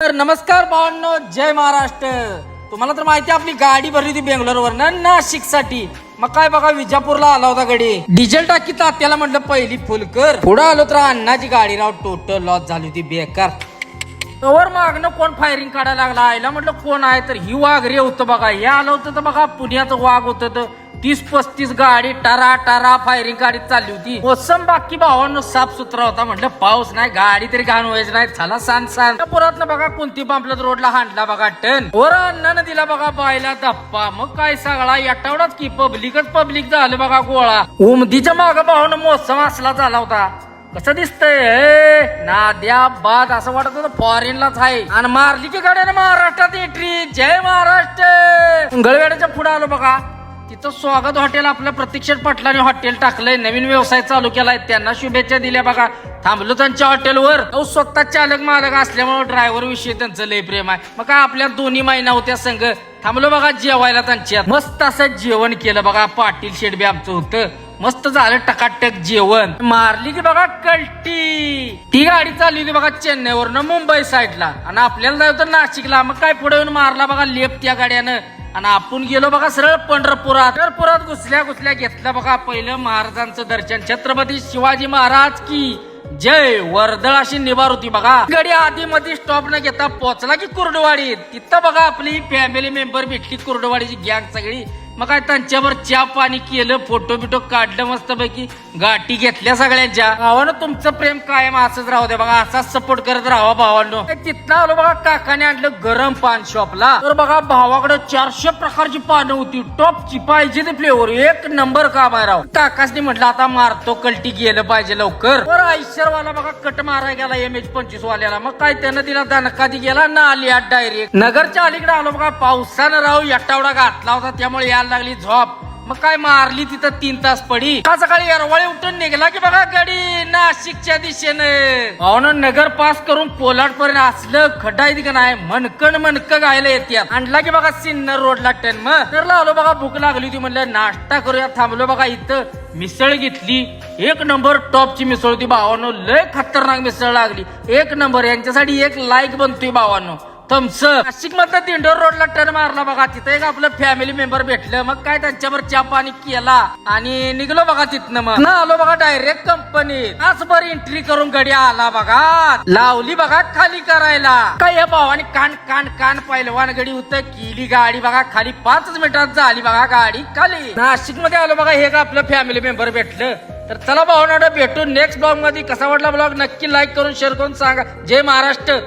तर नमस्कार भावांनो, जय महाराष्ट्र. तुम्हाला तर माहिती आपली गाडी भरली होती बेंगलोरवर नाशिक साठी. मग काय बघा, विजापूरला आला होता गडी. डिझेल टाकी तात्याला म्हटलं पहिली फुल कर. पुढे आलो तर अण्णाची गाडी राव टोटल लॉस झाली होती, बेकार. तवर मागणं कोण फायरिंग काढायला लागला. आयला म्हटलं कोण आहे, तर ही वाघ रे होतं बघा. हे आलं होतं तर बघा पुण्याचं वाघ होतं तर 30-35 गाडी टारा टारा फायरिंग गाडी चालली होती. मोसम बाकी भावांनो साफ सुथरा होता. म्हटलं पाऊस नाही, गाडी तरी घाण व्हायची नाही. झाला सांड पुरात बघा कोणती पांपलत रोडला हांडला बघा टन. वर अण्णानं दिला बघा बायला धप्पा. मग काय सगळा याटावडाच की पब्लिक झालं बघा गोळा. उमदीच्या माग भावानं मोसम असला झाला होता. कसं दिसतंय नाद्या बाद, असं वाटत होतं फॉरेनलाच आहे. आणि मारली की गाड्यानं महाराष्ट्रात एंट्री. जय महाराष्ट्र. मंगळवेड्याच्या पुढे आलो बघा. तिथं स्वागत हॉटेल आपल्या प्रतीक्षेत पाटलाने हॉटेल टाकलंय, नवीन व्यवसाय चालू केलाय. त्यांना शुभेच्छा दिल्या बघा. थांबलो त्यांच्या हॉटेलवर. स्वतः चालक मालक असल्यामुळे ड्रायव्हर विषयी त्यांचं लय प्रेम आहे. मग काय आपल्या दोन्ही महिना होत्या संघ. थांबलो बघा जेवायला त्यांच्यात. मस्त असं जेवण केलं बघा. पाटील शेडबे आमचं होतं. मस्त झालं टकाटक जेवण. मारली की बघा कल्टी. ती गाडी चालली होती बघा चेन्नईवरनं मुंबई साईडला आणि आपल्याला जायचं नाशिकला. मग काय पुढे येऊन मारला बघा लेप त्या गाड्यानं. आणि आपण गेलो बघा सरळ पंढरपुरात घुसल्या घेतलं बघा पहिलं महाराजांचं दर्शन. छत्रपती शिवाजी महाराज की जय. वर्दळ अशी निभार होती बघा. गाडी आधी मध्ये स्टॉप न घेता पोहोचला की कुर्डवाडीत. तिथं बघा आपली फॅमिली मेंबर भेटली, कुर्डवाडीची गँग सगळी. मग काय त्यांच्यावर चहा पाणी केलं, फोटो बिटो काढलं मस्त पैकी. गाठी घेतल्या सगळ्यांच्या. भावानं तुमचं प्रेम कायम असंच राहू द्या बघा. असाच सपोर्ट करत राहा भावांनो. तिथनं आलो बघा, काकाने आणलं गरम पान शॉपला. तर बघा भावाकडे 400 प्रकारची पानं होती. टॉपची पाहिजे ते फ्लेवर. एक नंबर काम आहे राव. काकासनी म्हटलं आता मारतो कल्टी गेलं पाहिजे लवकर. बरं आयशरवाला बघा कट मारायला गेला MH25 वाल्याला. मग काय त्यानं दिला दणकाधी गेला ना आली डायरेक्ट. नगरच्या अलीकडे आलो बघा. पावसानं राव याटावडा घातला होता त्यामुळे यायला लागली झोप. मग काय मारली तिथं 3 तास पडी. का सकाळी अरवाळी उठून निघाला की बघा गाडी नाशिकच्या दिशेनं. भावनं नगर पास करून पोलाड पर्यंत असलं खड्डा का नाही मनकण गायला येतात. आणला की बघा सिन्नर रोडला टन. मग तर लावलो बघा. भूक लागली होती म्हणलं नाश्ता करूया. थांबलो बघा इथं. मिसळ घेतली. एक नंबर टॉपची मिसळ होती भावानो. लय खतरनाक मिसळ लागली. एक नंबर. यांच्यासाठी एक लाईक बनतोय भावानो. नाशिक मधला दिंडोर रोडला टर्न मारला बघा. तिथं एक आपलं फॅमिली मेंबर भेटलं. मग काय त्यांच्यावर चहा पाणी केला आणि निघलो बघा तिथनं. मग ना आलो बघा डायरेक्ट कंपनीत. आज बरी एंट्री करून गडी आला बघा. लावली बघा खाली करायला. काय या भावाने कान पहिलवान गडी होतं. केली गाडी बघा खाली. 5 मिनिटात झाली बघा गाडी खाली. नाशिक मध्ये आलो बघा. हे का आपलं फॅमिली मेंबर भेटलं. तर चला भावना भेटू नेक्स्ट ब्लॉग मध्ये. कसा वाटला ब्लॉग नक्की लाईक करून शेअर करून सांगा. जय महाराष्ट्र.